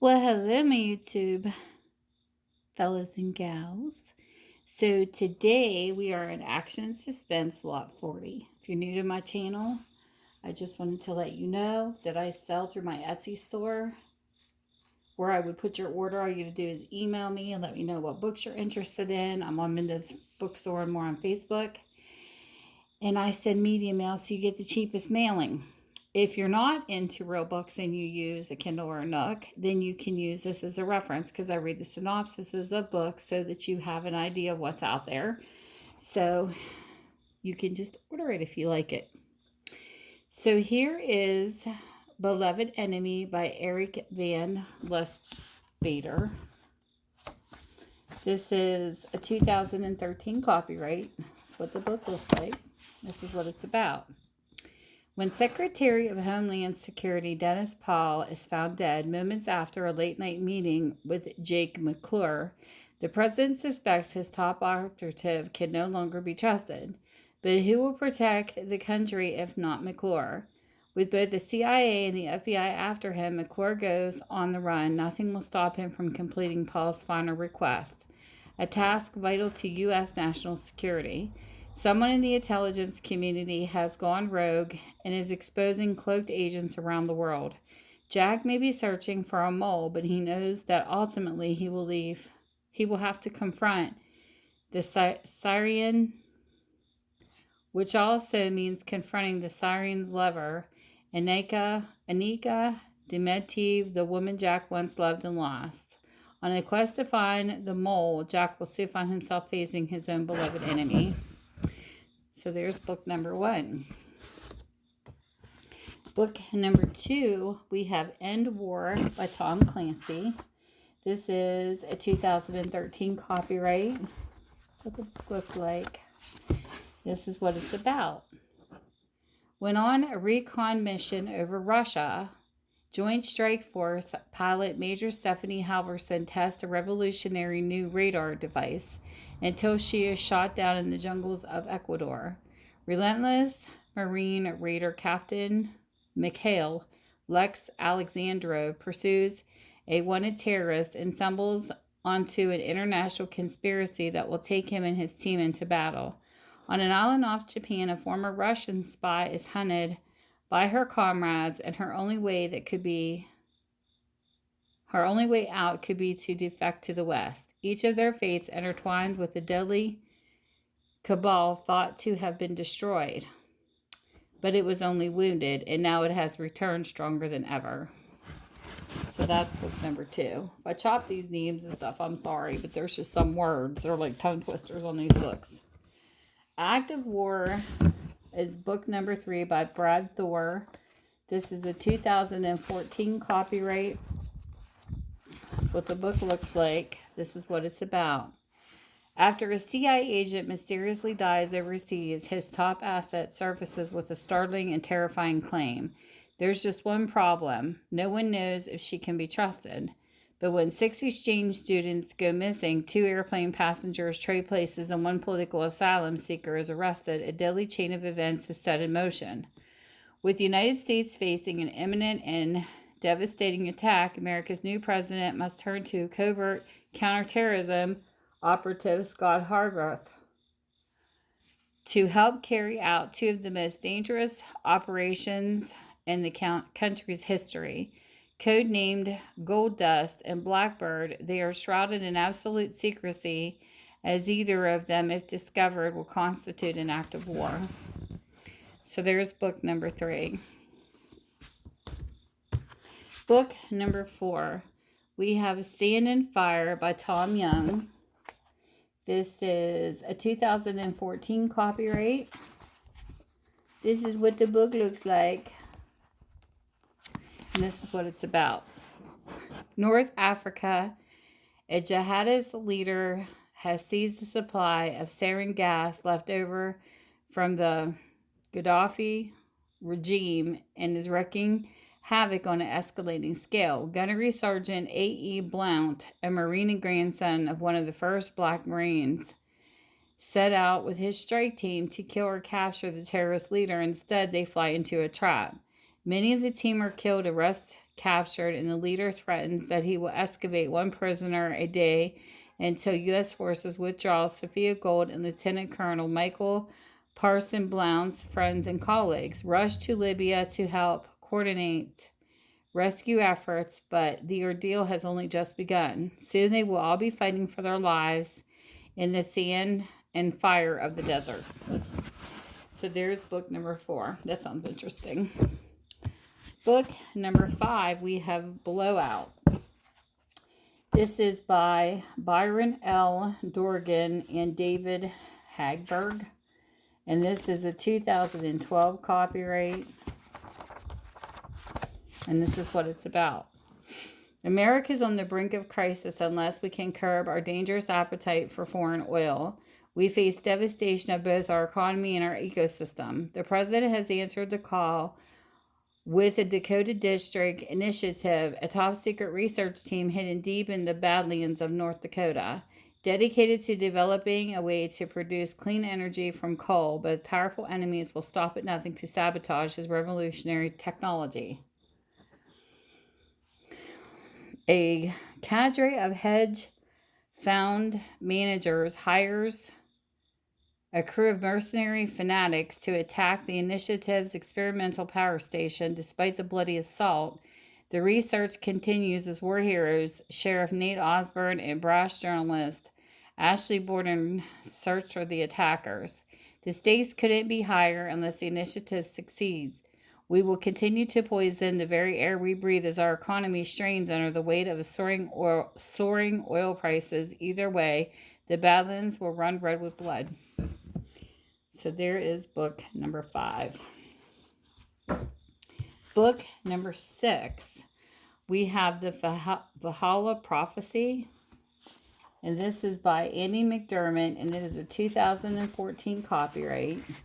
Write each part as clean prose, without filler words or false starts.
Well, hello, my YouTube fellas and gals. So today we are in Action Suspense Lot 40. If you're new to my channel, I just wanted to let you know that I sell through my Etsy store where I would put your order. All you got to do is email me and let me know what books you're interested in. I'm on Minda's Bookstore and more on Facebook. And I send media mail so you get the cheapest mailing. If you're not into real books and you use a Kindle or a Nook, then you can use this as a reference because I read the synopsises of books so that you have an idea of what's out there. So you can just order it if you like it. So here is Beloved Enemy by Eric van Lustbader. This is a 2013 copyright. That's what the book looks like. This is what it's about. When Secretary of Homeland Security Dennis Paul is found dead moments after a late-night meeting with Jake McClure, the president suspects his top operative can no longer be trusted. But who will protect the country if not McClure? With both the CIA and the FBI after him, McClure goes on the run. Nothing will stop him from completing Paul's final request, a task vital to U.S. national security. Someone in the intelligence community has gone rogue and is exposing cloaked agents around the world. Jack may be searching for a mole, but he knows that ultimately he will have to confront the Syrian, which also means confronting the Syrian's lover, Anika Demetive, the woman Jack once loved and lost. On a quest to find the mole, Jack will soon find himself facing his own beloved enemy. So there's book number 1. Book number 2, we have Endwar by Tom Clancy. This is a 2013 copyright. That's what the book looks like. This is what it's about. When on a recon mission over Russia, Joint Strike Force pilot Major Stephanie Halverson tests a revolutionary new radar device until she is shot down in the jungles of Ecuador. Relentless Marine Raider Captain Mikhail Lex Alexandrov pursues a wanted terrorist and stumbles onto an international conspiracy that will take him and his team into battle. On an island off Japan, a former Russian spy is hunted by her comrades, and her only way out could be to defect to the West. Each of their fates intertwines with the deadly cabal thought to have been destroyed, but it was only wounded, and now it has returned stronger than ever. So that's book number 2. If I chop these names and stuff, I'm sorry, but there's just some words. They're like tongue twisters on these books. Act of War is book number 3 by Brad Thor. This is a 2014 copyright. That's what the book looks like. This is what it's about. After a CIA agent mysteriously dies overseas, his top asset surfaces with a startling and terrifying claim. There's just one problem. No one knows if she can be trusted. But when 6 exchange students go missing, 2 airplane passengers trade places, and 1 political asylum seeker is arrested, a deadly chain of events is set in motion. With the United States facing an imminent and devastating attack, America's new president must turn to covert counterterrorism operative Scott Harvath to help carry out 2 of the most dangerous operations in the country's history. Codenamed Gold Dust and Blackbird, they are shrouded in absolute secrecy, as either of them, if discovered, will constitute an act of war. So there's book number 3. Book number 4, we have ACN Fire by Tom Young. This is a 2014 copyright. This is what the book looks like. And this is what it's about. North Africa, a jihadist leader has seized the supply of sarin gas left over from the Gaddafi regime and is wreaking havoc on an escalating scale. Gunnery Sergeant A.E. Blount, a Marine and grandson of one of the first Black Marines, set out with his strike team to kill or capture the terrorist leader. Instead, they fly into a trap. Many of the team are killed. The rest captured, and the leader threatens that he will excavate one prisoner a day until U.S. forces withdraw. Sophia Gold and Lieutenant Colonel Michael Parson Blount's friends and colleagues rush to Libya to help coordinate rescue efforts, but the ordeal has only just begun. Soon they will all be fighting for their lives in the sand and fire of the desert. So there's book number 4. That sounds interesting. Book number 5, we have Blowout. This is by Byron L. Dorgan and David Hagberg. And this is a 2012 copyright. And this is what it's about. America is on the brink of crisis unless we can curb our dangerous appetite for foreign oil. We face devastation of both our economy and our ecosystem. The president has answered the call with a Dakota District initiative, a top-secret research team hidden deep in the Badlands of North Dakota, dedicated to developing a way to produce clean energy from coal. Both powerful enemies will stop at nothing to sabotage his revolutionary technology. A cadre of hedge fund managers hires a crew of mercenary fanatics to attack the initiative's experimental power station. Despite the bloody assault, the research continues as war heroes Sheriff Nate Osborne and brash journalist Ashley Borden search for the attackers. The stakes couldn't be higher unless the initiative succeeds. We will continue to poison the very air we breathe as our economy strains under the weight of soaring oil prices. Either way, the Badlands will run red with blood. So there is book number 5. Book number 6, we have the Valhalla Prophecy. And this is by Andy McDermott, and it is a 2014 copyright. That's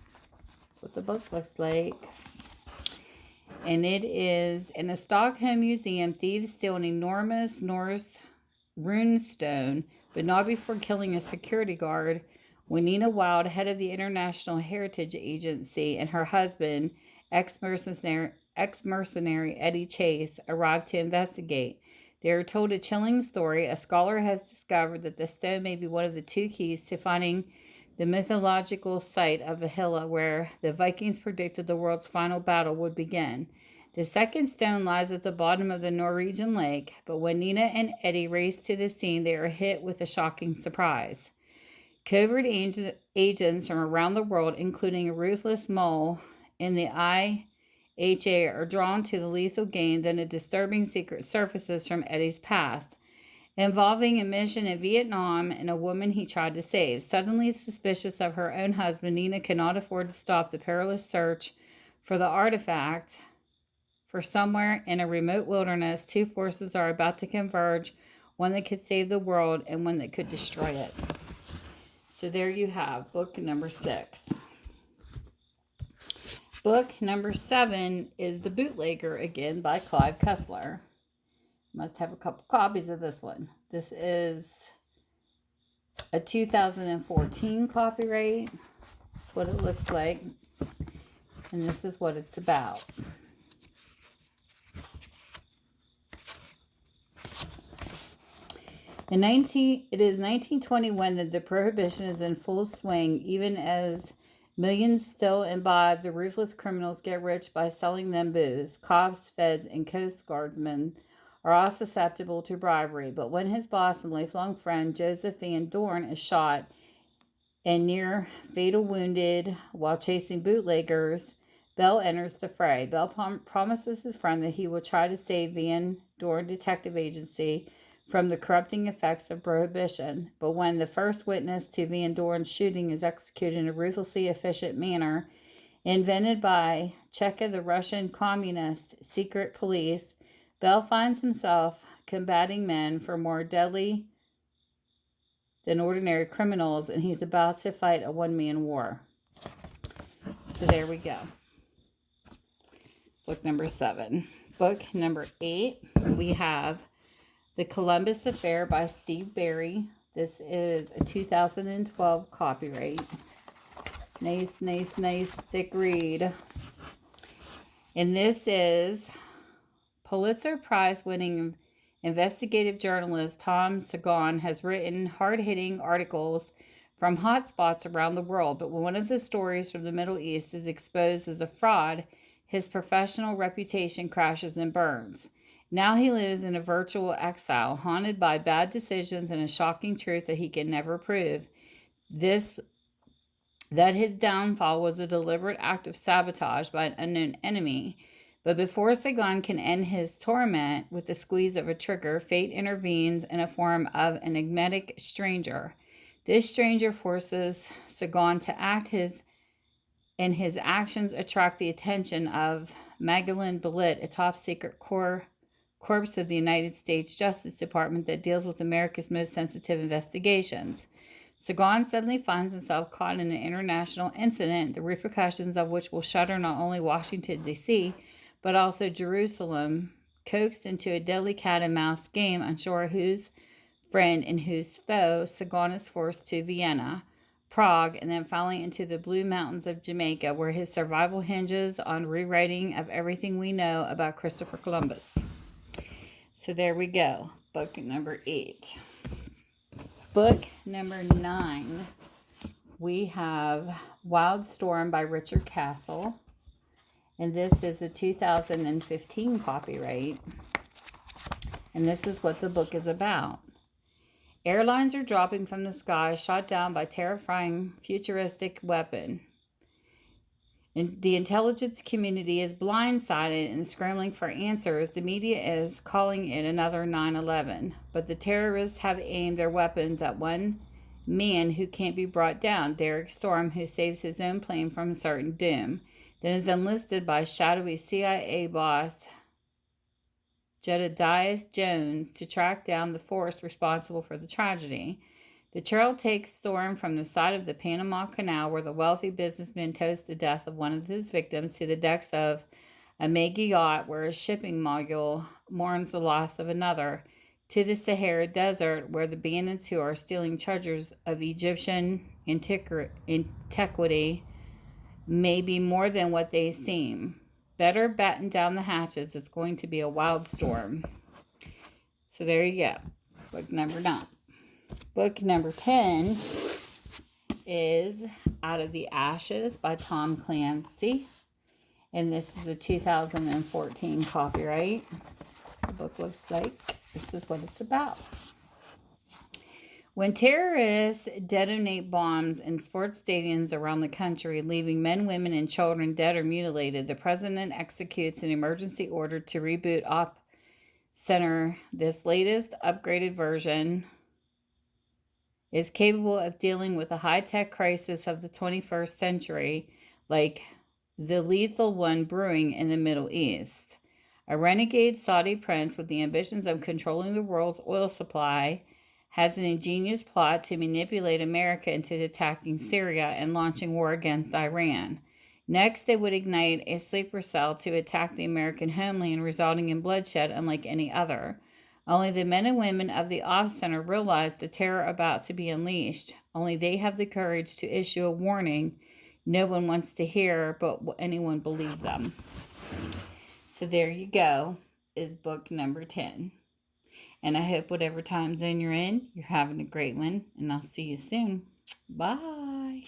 what the book looks like. And it is in a Stockholm museum. Thieves steal an enormous Norse runestone, but not before killing a security guard. When Nina Wild, head of the International Heritage Agency, and her husband, ex-mercenary Eddie Chase, arrive to investigate. They are told a chilling story. A scholar has discovered that the stone may be one of the 2 keys to finding the mythological site of Valhalla, where the Vikings predicted the world's final battle would begin. The second stone lies at the bottom of the Norwegian lake, but when Nina and Eddie race to the scene, they are hit with a shocking surprise. Covert agents from around the world, including a ruthless mole in the IHA, are drawn to the lethal game. Then a disturbing secret surfaces from Eddie's past, involving a mission in Vietnam and a woman he tried to save. Suddenly suspicious of her own husband, Nina cannot afford to stop the perilous search for the artifact. For somewhere in a remote wilderness, 2 forces are about to converge, one that could save the world and one that could destroy it. So there you have book number 6. Book number 7 is The Bootlegger, again by Clive Cussler. Must have a couple copies of this one. This is a 2014 copyright. That's what it looks like. And this is what it's about. It is 1921 that the prohibition is in full swing, even as millions still imbibe. The ruthless criminals get rich by selling them booze. Cops, feds, and Coast Guardsmen are all susceptible to bribery. But when his boss and lifelong friend, Joseph Van Dorn, is shot and near fatal wounded while chasing bootleggers, Bell enters the fray. Bell promises his friend that he will try to save Van Dorn Detective Agency from the corrupting effects of prohibition. But when the first witness to Van Dorn's shooting is executed in a ruthlessly efficient manner, invented by Cheka, the Russian communist secret police, Bell finds himself combating men for more deadly than ordinary criminals, and he's about to fight a one-man war. So there we go. Book number 7. Book number 8, we have The Columbus Affair by Steve Berry. This is a 2012 copyright. Nice, thick read. And this is Pulitzer Prize-winning investigative journalist Tom Sagan has written hard-hitting articles from hotspots around the world, but when one of the stories from the Middle East is exposed as a fraud, his professional reputation crashes and burns. Now he lives in a virtual exile, haunted by bad decisions and a shocking truth that he can never prove. That his downfall was a deliberate act of sabotage by an unknown enemy. But before Sagan can end his torment with the squeeze of a trigger, fate intervenes in a form of an enigmatic stranger. This stranger forces Sagan to act and his actions attract the attention of Magdalene Bullitt, a top-secret corps of the United States Justice Department that deals with America's most sensitive investigations. Sagan suddenly finds himself caught in an international incident, the repercussions of which will shatter not only Washington, D.C., but also Jerusalem, coaxed into a deadly cat-and-mouse game, unsure whose friend and whose foe. Sagan is forced to Vienna, Prague, and then finally into the Blue Mountains of Jamaica, where his survival hinges on rewriting of everything we know about Christopher Columbus. So there we go, book number 8. Book number 9, we have Wildstorm by Richard Castle. And this is a 2015 copyright. And this is what the book is about. Airlines are dropping from the sky, shot down by terrifying futuristic weapon. And the intelligence community is blindsided and scrambling for answers. The media is calling it another 9/11. But the terrorists have aimed their weapons at one man who can't be brought down, Derek Storm, who saves his own plane from certain doom. Then is enlisted by shadowy CIA boss Jedediah Jones to track down the force responsible for the tragedy. The trail takes Storm from the side of the Panama Canal, where the wealthy businessman toasts the death of one of his victims, to the decks of a mega yacht where a shipping mogul mourns the loss of another, to the Sahara Desert, where the bandits who are stealing treasures of Egyptian antiquity may be more than what they seem. Better batten down the hatches. It's going to be a wild storm. So there you go. Book number 9. Book number 10 is Out of the Ashes by Tom Clancy. And this is a 2014 copyright. The book looks like this is what it's about. When terrorists detonate bombs in sports stadiums around the country, leaving men, women, and children dead or mutilated, the president executes an emergency order to reboot Op Center. This latest upgraded version is capable of dealing with a high-tech crisis of the 21st century, like the lethal one brewing in the Middle East. A renegade Saudi prince with the ambitions of controlling the world's oil supply has an ingenious plot to manipulate America into attacking Syria and launching war against Iran. Next, they would ignite a sleeper cell to attack the American homeland, resulting in bloodshed unlike any other. Only the men and women of the Op Center realize the terror about to be unleashed. Only they have the courage to issue a warning no one wants to hear, but will anyone believe them? So there you go, is book number 10. And I hope whatever time zone you're in, you're having a great one. And I'll see you soon. Bye.